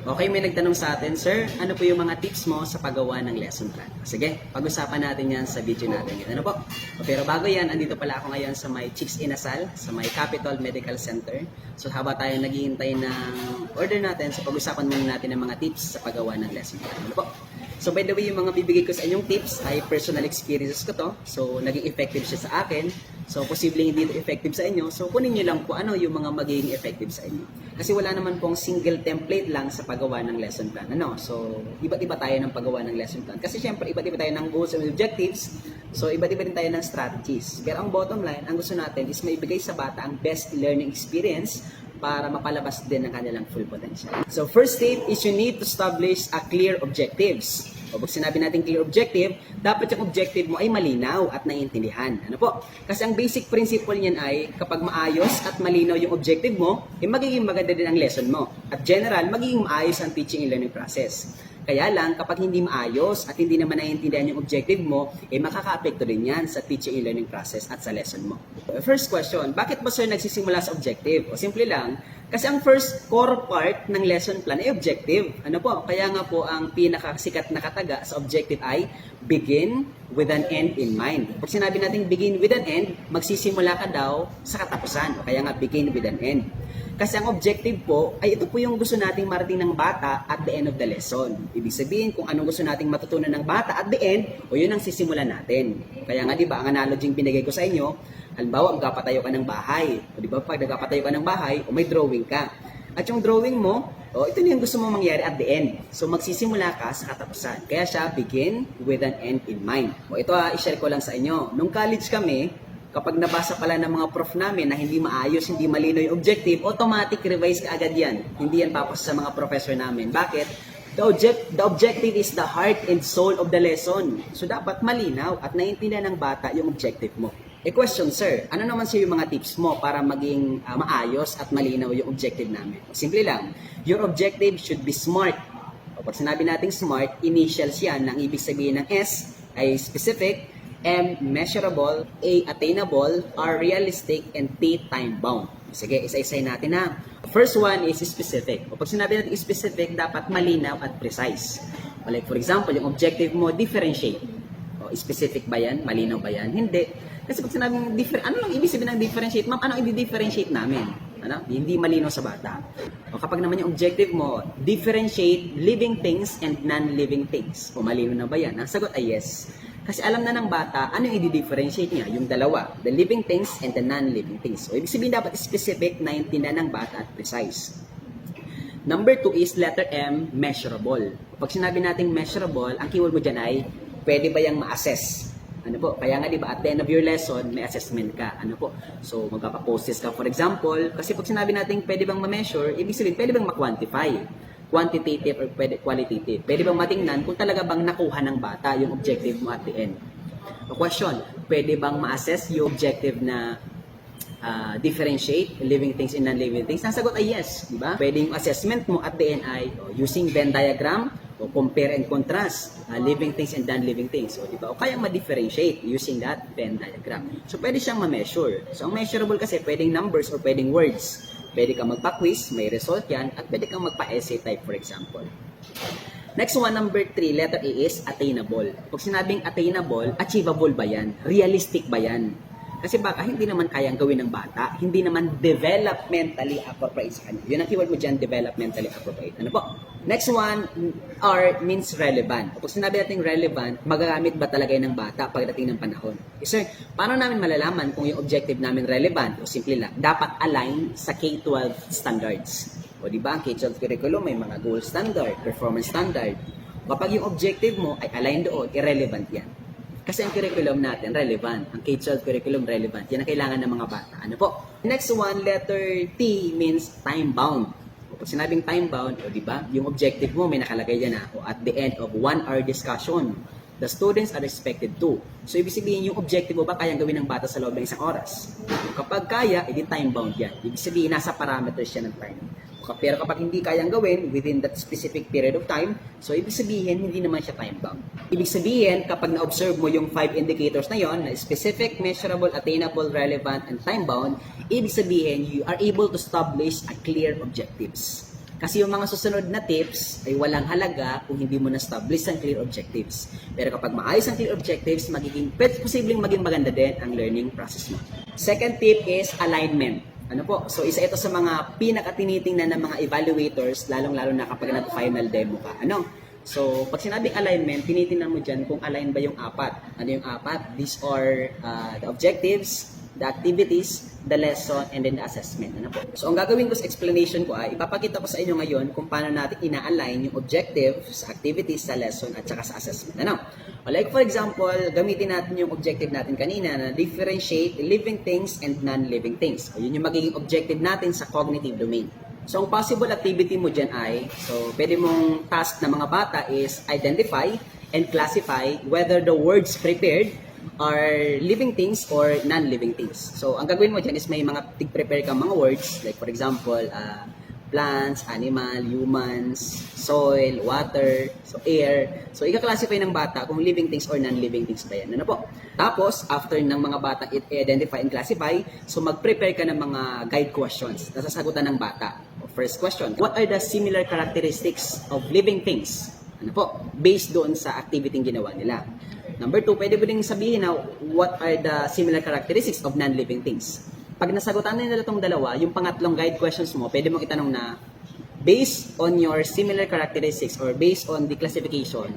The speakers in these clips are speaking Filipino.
Okay, may nagtanong sa atin, Sir, ano po yung mga tips mo sa paggawa ng lesson plan? Sige, pag-usapan natin yan sa video natin. Ano po? Pero bago yan, andito pala ako ngayon sa may Chicks Inasal, sa may Capital Medical Center. So habang tayo naghihintay ng order natin, so pag-usapan muna natin ng mga tips sa paggawa ng lesson plan. Ano po? So by the way, yung mga bibigay ko sa inyong tips ay personal experiences ko to. So naging effective siya sa akin. So posibleng hindi ito effective sa inyo. So kunin niyo lang po ano yung mga magiging effective sa inyo. Kasi wala naman pong single template lang sa paggawa ng lesson plan. Ano? So iba't iba tayo ng paggawa ng lesson plan. Kasi syempre iba't iba tayo ng goals and objectives. So iba't iba din tayo ng strategies. Pero ang bottom line, ang gusto natin is maibigay sa bata ang best learning experience para mapalabas din ang kanilang full potential. So first step is you need to establish a clear objectives. O pag sinabi natin clear objective, dapat yung objective mo ay malinaw at naiintindihan. Ano po? Kasi ang basic principle niyan ay kapag maayos at malinaw yung objective mo, magiging maganda din ang lesson mo. At general, magiging maayos ang teaching and learning process. Kaya lang, kapag hindi maayos at hindi naman naiintindihan yung objective mo, makaka-apekto din yan sa teaching and learning process at sa lesson mo. First question, bakit ba sir nagsisimula sa objective? O simple lang, kasi ang first core part ng lesson plan ay objective. Ano po? Kaya nga po ang pinakasikat na kataga sa objective ay begin with an end in mind. Pag sinabi natin begin with an end, magsisimula ka daw sa katapusan. O kaya nga begin with an end. Kasi ang objective po ay ito po yung gusto nating marating ng bata at the end of the lesson. Ibig sabihin kung anong gusto nating matutunan ng bata at the end, o yun ang sisimulan natin. Kaya nga di ba ang analogy yung pinigay ko sa inyo, halimbawa magpapatayo ka ng bahay. O di ba pag nagpapatayo ka ng bahay, o may drawing ka. At yung drawing mo, ito na yung gusto mo mangyari at the end. So magsisimula ka sa katapusan. Kaya siya begin with an end in mind. O ito i-share ko lang sa inyo. Nung college kami, kapag nabasa pala ng mga prof namin na hindi maayos, hindi malino yung objective, automatic revise ka agad yan. Hindi yan papasa sa mga professor namin. Bakit? The objective is the heart and soul of the lesson. So dapat malinaw at naiintindihan ng bata yung objective mo. Question sir, ano naman sa yung mga tips mo para maging maayos at malinaw yung objective namin? Simple lang, your objective should be smart. Pag sinabi nating smart, initials yan. Ang ibig sabihin ng S ay specific, M, measurable, A, attainable, R, realistic, and T, time-bound. Sige, isa-isay natin ha. First one is specific. Pag sinabi natin specific, dapat malinaw at precise. Like for example, yung objective mo, differentiate. Specific ba yan? Malinaw ba yan? Hindi. Kasi pag sinabing different, ano lang ibig sabihin ng differentiate? Ma'am, ano i-differentiate namin? Ano? Hindi malinaw sa bata. O kapag naman yung objective mo, differentiate living things and non-living things. O malinaw na ba yan? Ang sagot ay yes. Kasi alam na ng bata, ano yung i-differentiate niya? Yung dalawa, the living things and the non-living things. So, ibig sabihin dapat specific na intindihan ng bata at precise. Number 2 is letter M, measurable. Pag sinabi nating measurable, ang keyword mo dyan ay, pwede ba yung ma-assess? Ano po? Kaya nga, di ba, at the end of your lesson, may assessment ka. Ano po? So, magpapapost ka, for example. Kasi pag sinabi natin pwede bang ma-measure, ibig sabihin, pwede bang ma-quantify? Quantitative or pwede qualitative. Pwede bang matingnan kung talaga bang nakuha ng bata yung objective mo at the end? O question, pwede bang ma-assess yung objective na differentiate living things and non-living things? Ang sagot ay yes, di ba? Pwede yung assessment mo at the end ay using Venn diagram o compare and contrast living things and non-living things. O di ba? O kaya ma-differentiate using that Venn diagram. So pwede siyang ma-measure. So ang measurable kasi pwedeng numbers or pwedeng words. Pwede kang magpa-quiz, may result yan, at pwede kang magpa-essay type for example. Next one, number 3, letter A is attainable. Pag sinabing attainable, achievable ba yan? Realistic ba yan? Kasi baka hindi naman kayang gawin ng bata, hindi naman developmentally appropriate sa kanya. Yun ang keyword mo dyan, developmentally appropriate. Ano po? Next one, R means relevant. Pag sinabi natin relevant, magagamit ba talaga yun ng bata pagdating ng panahon? Sir, paano namin malalaman kung yung objective namin relevant? O simple lang, dapat align sa K-12 standards. O di ba, ang K-12 curriculum may mga goal standard, performance standard. Kapag yung objective mo ay align doon, irrelevant yan. Kasi ang curriculum natin, relevant. Ang K-12 curriculum, relevant. Yan ang kailangan ng mga bata. Ano po? Next one, letter T means time-bound. Pag sinabing time-bound, o diba, yung objective mo, may nakalagay dyan na, o at the end of 1 hour discussion, the students are expected to. So, ibig sabihin, yung objective mo ba kayang gawin ng bata sa loob ng isang oras? Kapag kaya, edi time-bound yan. Ibig sabihin, nasa parameters siya ng time. Pero kapag hindi kayang gawin within that specific period of time, so ibig sabihin, hindi naman siya time-bound. Ibig sabihin, kapag na-observe mo yung 5 indicators na yon, na specific, measurable, attainable, relevant, and time-bound, ibig sabihin, you are able to establish a clear objectives. Kasi yung mga susunod na tips ay walang halaga kung hindi mo na-establish ang clear objectives. Pero kapag maayos ang clear objectives, posibleng maging maganda din ang learning process mo. Second tip is alignment. Ano po? So, isa ito sa mga pinaka-tinitingnan ng mga evaluators, lalong-lalo na kapag nag-final demo ka. Ano? So, pag sinabing alignment, tinitingnan mo dyan kung align ba yung apat. Ano yung apat? These are the objectives, the activities, the lesson, and then the assessment. Ano po? So, ang gagawin ko sa explanation ko ay ipapakita ko sa inyo ngayon kung paano natin ina-align yung objective sa activities, sa lesson, at saka sa assessment. Ano? Like for example, gamitin natin yung objective natin kanina na differentiate living things and non-living things. So, yun yung magiging objective natin sa cognitive domain. So, ang possible activity mo dyan ay, so, pwede mong task ng mga bata is identify and classify whether the words prepared are living things or non-living things. So, ang gagawin mo dyan is may mga tig-prepare kang mga words, like for example, plants, animal, humans, soil, water, so air. So, ika-classify ng bata kung living things or non-living things ba yan. Ano po? Tapos, after ng mga bata i-identify and classify, so mag-prepare ka ng mga guide questions na sasagutan ng bata. First question, what are the similar characteristics of living things? Ano po? Based doon sa activity ginawa nila. Number 2, pwede mo din sabihin na what are the similar characteristics of non-living things. Pag nasagutan na nila itong dalawa, yung pangatlong guide questions mo, pwede mong itanong na based on your similar characteristics or based on the classification,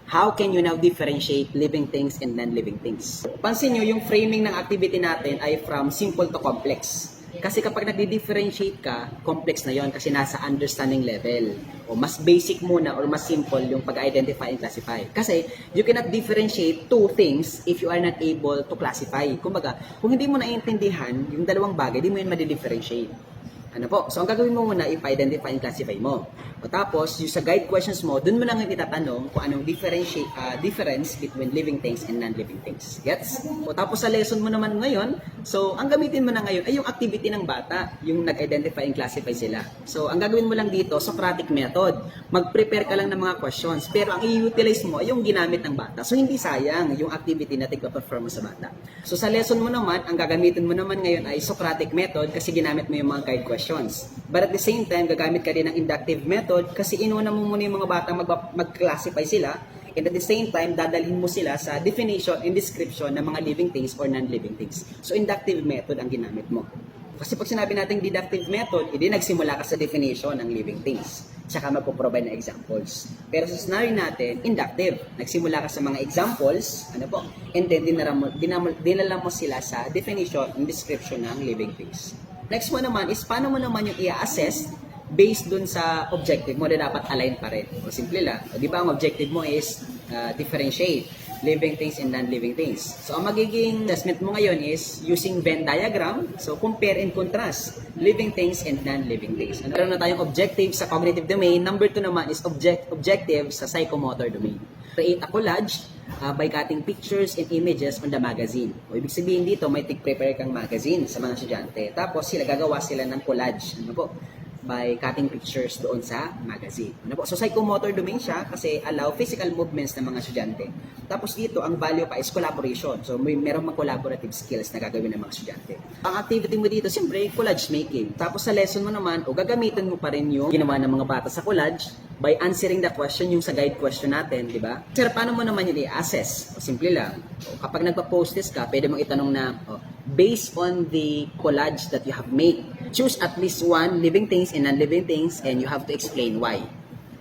how can you now differentiate living things and non-living things? Pansin nyo, yung framing ng activity natin ay from simple to complex. Kasi kapag nagdi-differentiate ka, complex na yon kasi nasa understanding level. O mas basic muna or mas simple yung pag-identify and classify. Kasi you cannot differentiate two things if you are not able to classify. Kumbaga, kung hindi mo naiintindihan yung dalawang bagay, di mo yun madi-differentiate. Ano po? So, ang gagawin mo muna, i-identify and classify mo. O tapos, yung sa guide questions mo, dun mo lang itatanong kung anong difference between living things and non-living things. Gets? O tapos, sa lesson mo naman ngayon, so, ang gamitin mo na ngayon ay yung activity ng bata, yung nag-identify and classify sila. So, ang gagawin mo lang dito, Socratic method. Mag-prepare ka lang ng mga questions, pero ang i-utilize mo ay yung ginamit ng bata. So, hindi sayang yung activity na tigpa-perform mo sa bata. So, sa lesson mo naman, ang gagamitin mo naman ngayon ay Socratic method kasi ginamit mo yung mga guide questions. But at the same time, gagamit ka rin ng inductive method kasi inuna mo muna yung mga bata mag-classify sila, and at the same time, dadalhin mo sila sa definition and description ng mga living things or non-living things. So, inductive method ang ginamit mo. Kasi pag sinabi natin deductive method, hindi nagsimula ka sa definition ng living things. Tsaka magpo-provide ng examples. Pero sa scenario natin, inductive. Nagsimula ka sa mga examples, ano po, and then dinala mo sila sa definition and description ng living things. Next one naman is paano mo naman yung i-assess based dun sa objective mo na dapat align pa rin. O simple lang. O, di ba ang objective mo is differentiate living things and non-living things. So ang magiging assessment mo ngayon is using Venn diagram. So compare and contrast living things and non-living things. Meron na tayong objective sa cognitive domain. Number 2 naman is objective sa psychomotor domain. Create a collage by cutting pictures and images on the magazine. O ibig sabihin dito, may tig-prepare kang magazine sa mga estudyante. Tapos gagawa sila ng collage. Ano po? By cutting pictures doon sa magazine. Ano po? So, psychomotor domain siya kasi allow physical movements ng mga estudyante. Tapos dito, ang value pa is collaboration. So, merong mga collaborative skills na gagawin ng mga estudyante. Ang activity mo dito, siyempre, collage making. Tapos sa lesson mo naman, o gagamitin mo pa rin yung ginawa ng mga bata sa collage by answering the question yung sa guide question natin, di ba? Sir, paano mo naman yun i-assess? O, simple lang. O, kapag nagpa-post test ka, pwede mong itanong na, based on the collage that you have made, choose at least one living things and non-living things and you have to explain why.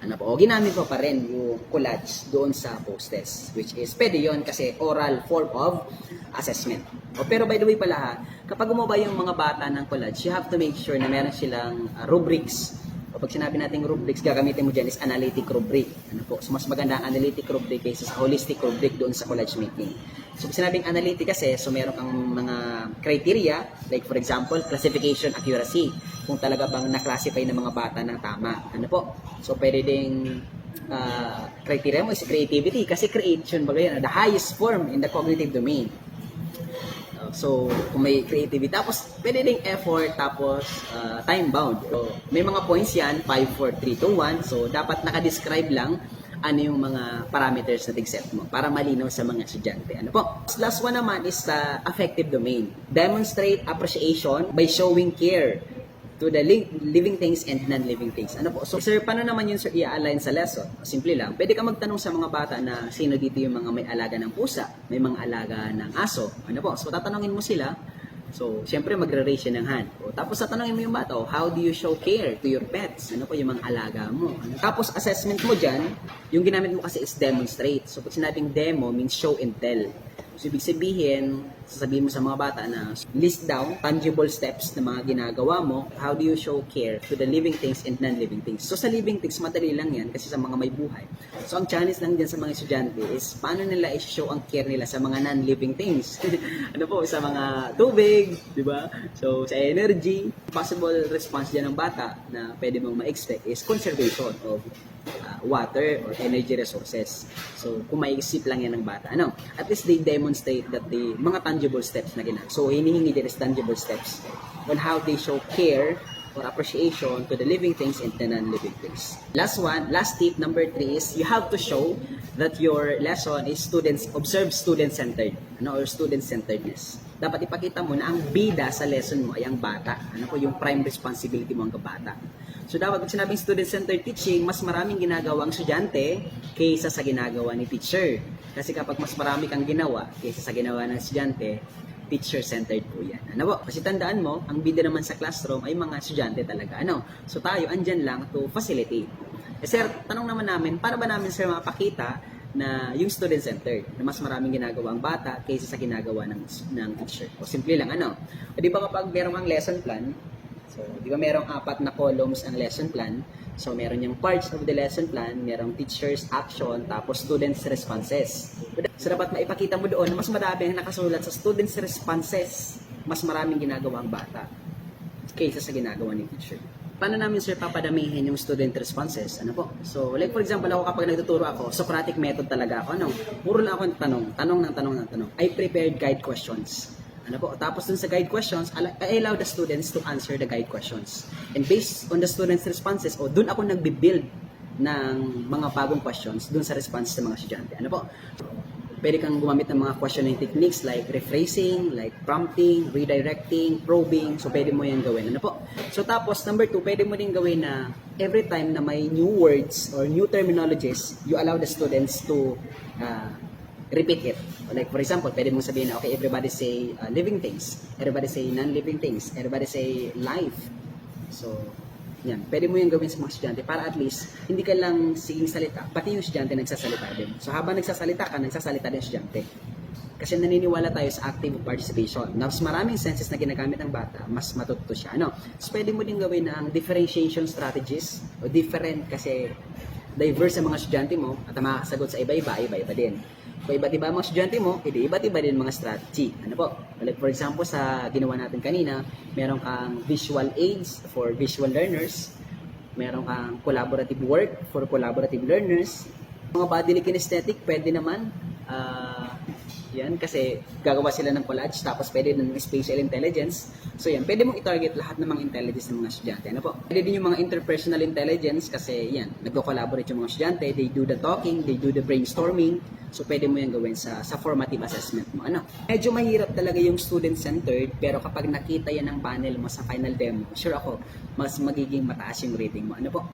Ano po? O ginamit mo pa rin yung collage doon sa post test, which is pwede yun kasi oral form of assessment. O, pero by the way pala ha, kapag gumawa yung mga bata ng collage, you have to make sure na meron silang rubrics. O pag sinabi natin rubrics, gagamitin mo dyan is analytic rubric. Ano po? So mas maganda ang analytic rubric kaysa sa holistic rubric doon sa collage making. So pag sinabing analytic kasi, so meron kang mga criteria, like for example, classification accuracy. Kung talaga bang na-classify ng mga bata ng tama. Ano po? So pwede ding criteria mo is creativity kasi creation ba yan, the highest form in the cognitive domain. So, kung may creativity, tapos pwede ding effort, tapos time bound. So, may mga points yan, 5, 4, 3, 2, 1. So, dapat nakadescribe lang ano yung mga parameters na tig-set mo para malinaw sa mga estudyante. Ano po? Last one naman is affective domain. Demonstrate appreciation by showing care to the living things and non-living things. Ano po? So, sir, paano naman yun, sir, i-align sa lesson? Simple lang. Pwede ka magtanong sa mga bata na sino dito yung mga may alaga ng pusa, may mga alaga ng aso. Ano po? So, tatanungin mo sila. So, syempre, magre-raise siya ng hand. O, tapos, tatanungin mo yung bata, how do you show care to your pets? Ano po yung mga alaga mo? Ano? Tapos, assessment mo dyan, yung ginamit mo kasi is demonstrate. So, pag sinabing demo means show and tell. So, ibig sabihin, sasabihin mo sa mga bata na list down tangible steps na mga ginagawa mo. How do you show care to the living things and non-living things? So, sa living things, madali lang yan kasi sa mga may buhay. So, ang challenge lang dyan sa mga estudyante is paano nila i-show ang care nila sa mga non-living things. Ano po, sa mga tubig, di ba? So, sa energy, possible response dyan ng bata na pwede mong ma-expect is conservation of water or energy resources. So, kung maiisip lang yan ng bata, ano? At least they demonstrate that the mga tangible steps na ginagawa. So, hinihingi din is tangible steps on how they show care or appreciation to the living things and the non-living things. Last tip, number 3 is you have to show that your lesson is student-centered, or student-centeredness. Dapat ipakita mo na ang bida sa lesson mo ay ang bata. Ano po yung prime responsibility mo ang kabata. So dapat pag sinabing student-centered teaching, mas maraming ginagawa ang estudyante kaysa sa ginagawa ni teacher. Kasi kapag mas marami kang ginawa kaysa sa ginawa ng estudyante, teacher-centered po yan. Ano po? Kasi tandaan mo, ang bida naman sa classroom ay mga estudyante talaga. Ano? So tayo, andyan lang to facilitate. Sir, tanong naman namin, para ba namin, sir, mapakita na yung student-centered, na mas maraming ginagawa ang bata kaysa sa ginagawa ng teacher? O simple lang, ano? O di ba kapag meron kang lesson plan, so, di ba merong 4 na columns ang lesson plan? So, meron yung parts of the lesson plan, merong teacher's action, tapos students' responses. So, dapat maipakita mo doon na mas marami ang nakasulat sa students' responses, mas maraming ginagawa ang bata kaysa sa ginagawa ni teacher. Paano namin, sir, papadamihin yung student responses? Ano po? So, like for example, ako kapag nagtuturo ako, Socratic method talaga ako. Ano? Puro lang ako ng tanong. I prepared guide questions. Ano po? Tapos dun sa guide questions, I allow the students to answer the guide questions. And based on the students' responses, dun ako nagbi-build ng mga bagong questions dun sa response ng mga estudyante. Ano po? Pwede kang gumamit ng mga questioning techniques like rephrasing, like prompting, redirecting, probing. So, pwede mo yan gawin. Ano po? So, tapos, number 2, pwede mo din gawin na every time na may new words or new terminologies, you allow the students to repeat it. Like, for example, pwede mong sabihin na, okay, everybody say living things. Everybody say non-living things. Everybody say life. So, yan. Pwede mo yung gawin sa mga estudyante para at least hindi ka lang siging salita, pati yung estudyante nagsasalita din. So, habang nagsasalita ka, nagsasalita din yung estudyante. Kasi naniniwala tayo sa active participation. Na mas maraming senses na ginagamit ng bata, mas matuto siya. Ano? So, pwede mo din gawin na ang differentiation strategies o different kasi diverse sa mga estudyante mo at ang makakasagot sa iba-iba din. Kung iba't iba ang mga estudyante mo, iba't iba din mga strategy. Ano po? Like for example, sa ginawa natin kanina, meron kang visual aids for visual learners, meron kang collaborative work for collaborative learners, mga bodily kinesthetic, pwede naman, yan, kasi gagawa sila ng collage, tapos pwede ng spatial intelligence. So yan, pwede mong i-target lahat ng mga intelligence ng mga estudyante. Ano po? Pwede din yung mga interpersonal intelligence kasi yan, nagko-collaborate yung mga estudyante, they do the talking, they do the brainstorming. So pwede mo yan gawin sa formative assessment mo. Ano? Medyo mahirap talaga yung student-centered, pero kapag nakita yan ng panel mo sa final demo, sure ako, mas magiging mataas yung rating mo. Ano po?